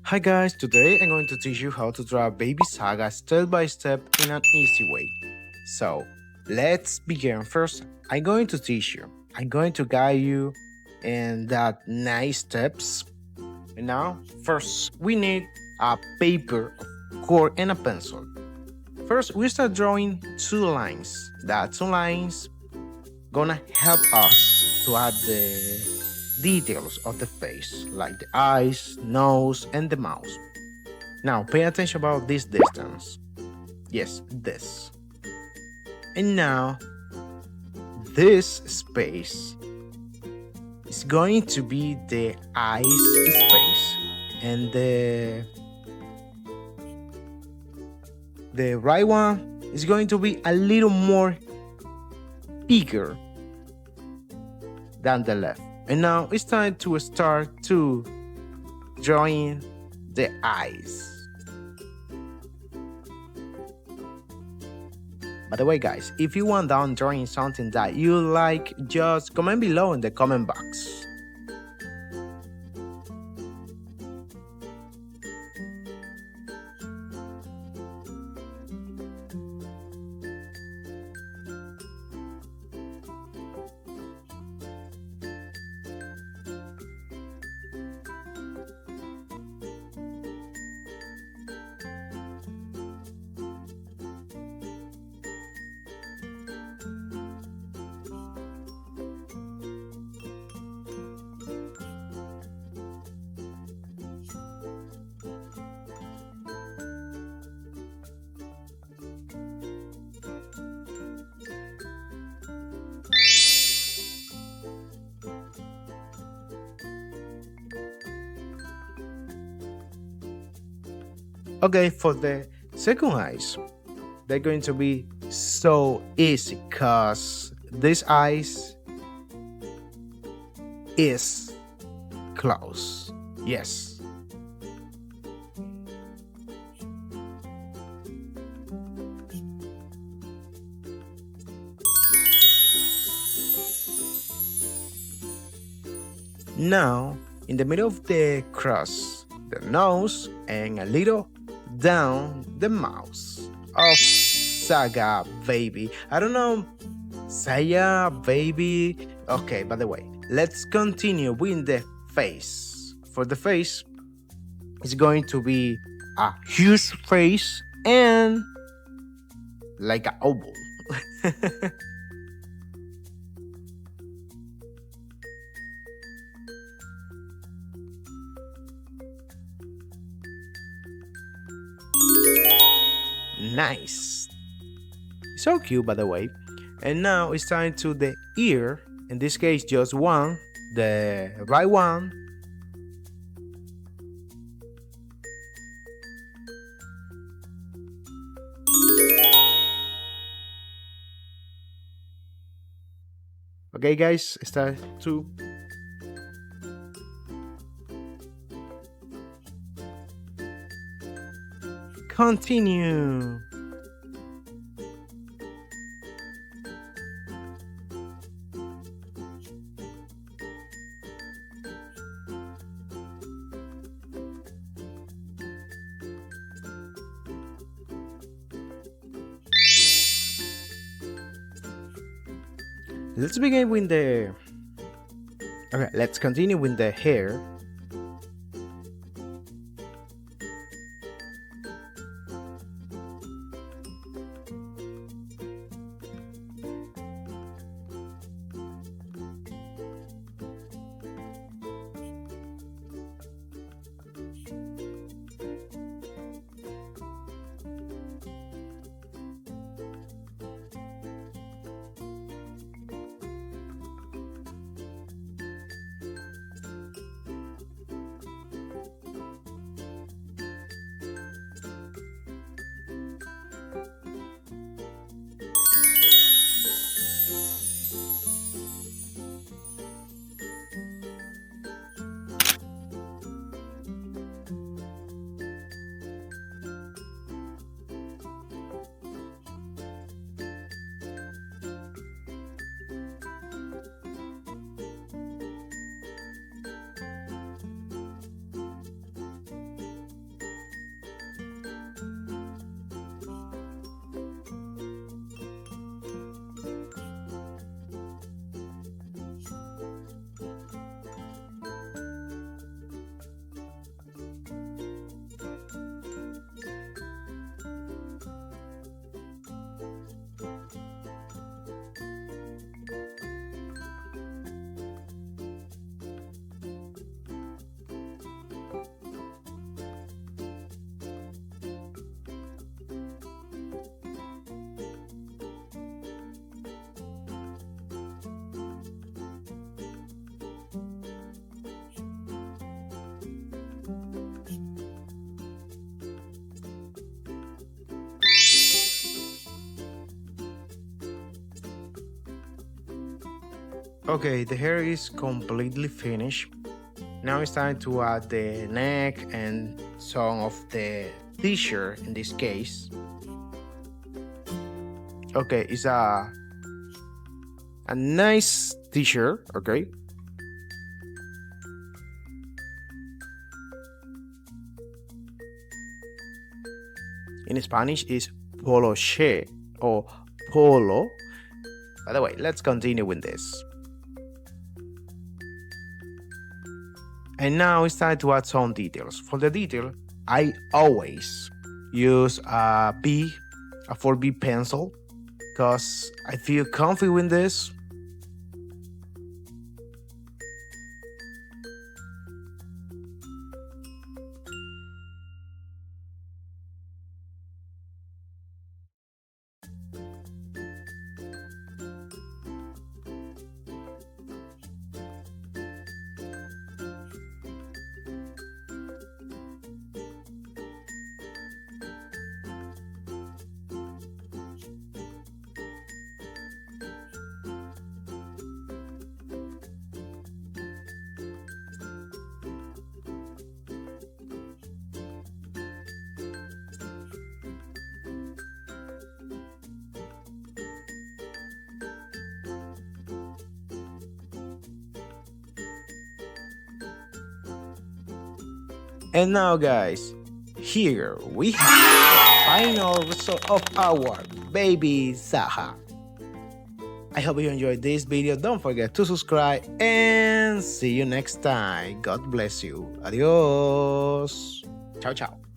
Hi guys, today I'm going to teach you how to draw Baby Saga step by step in an easy way. So, let's begin. First, I'm going to teach you. I'm going to guide you in that nice steps. And now, first, we need a paper, of course, and a pencil. First, we start drawing two lines. That two lines gonna help us to add the details of the face, like the eyes, nose, and the mouth. Now, pay attention about this distance. Yes, this. And now, this space is going to be the eyes space. And the right one is going to be a little more bigger than the left. And now it's time to start to drawing the eyes. By the way, guys, if you want down drawing something that you like, just comment below in the comment box. Okay, for the second eyes, they're going to be so easy because this eyes is close. Yes. Now, in the middle of the cross, the nose and a little down the mouth of Saga Baby. I don't know, Saya Baby. Okay, by the way, let's continue with the face. For the face, it's going to be a huge face and like an oval. Nice. So cute, by the way. And now it's time to the ear. In this case, just one, the right one. Okay, guys, start to continue. Let's begin with the. Okay, let's continue with the hair. Okay, the hair is completely finished. Now it's time to add the neck and some of the t-shirt in this case. Okay, it's a nice t-shirt, okay? In Spanish is poloche or polo. By the way, let's continue with this. And now it's time to add some details. For the detail, I always use a 4B pencil, because I feel comfy with this. And now guys, here we have the final result of our Baby Saja. I hope you enjoyed this video. Don't forget to subscribe and see you next time. God bless you. Adios. Ciao, ciao.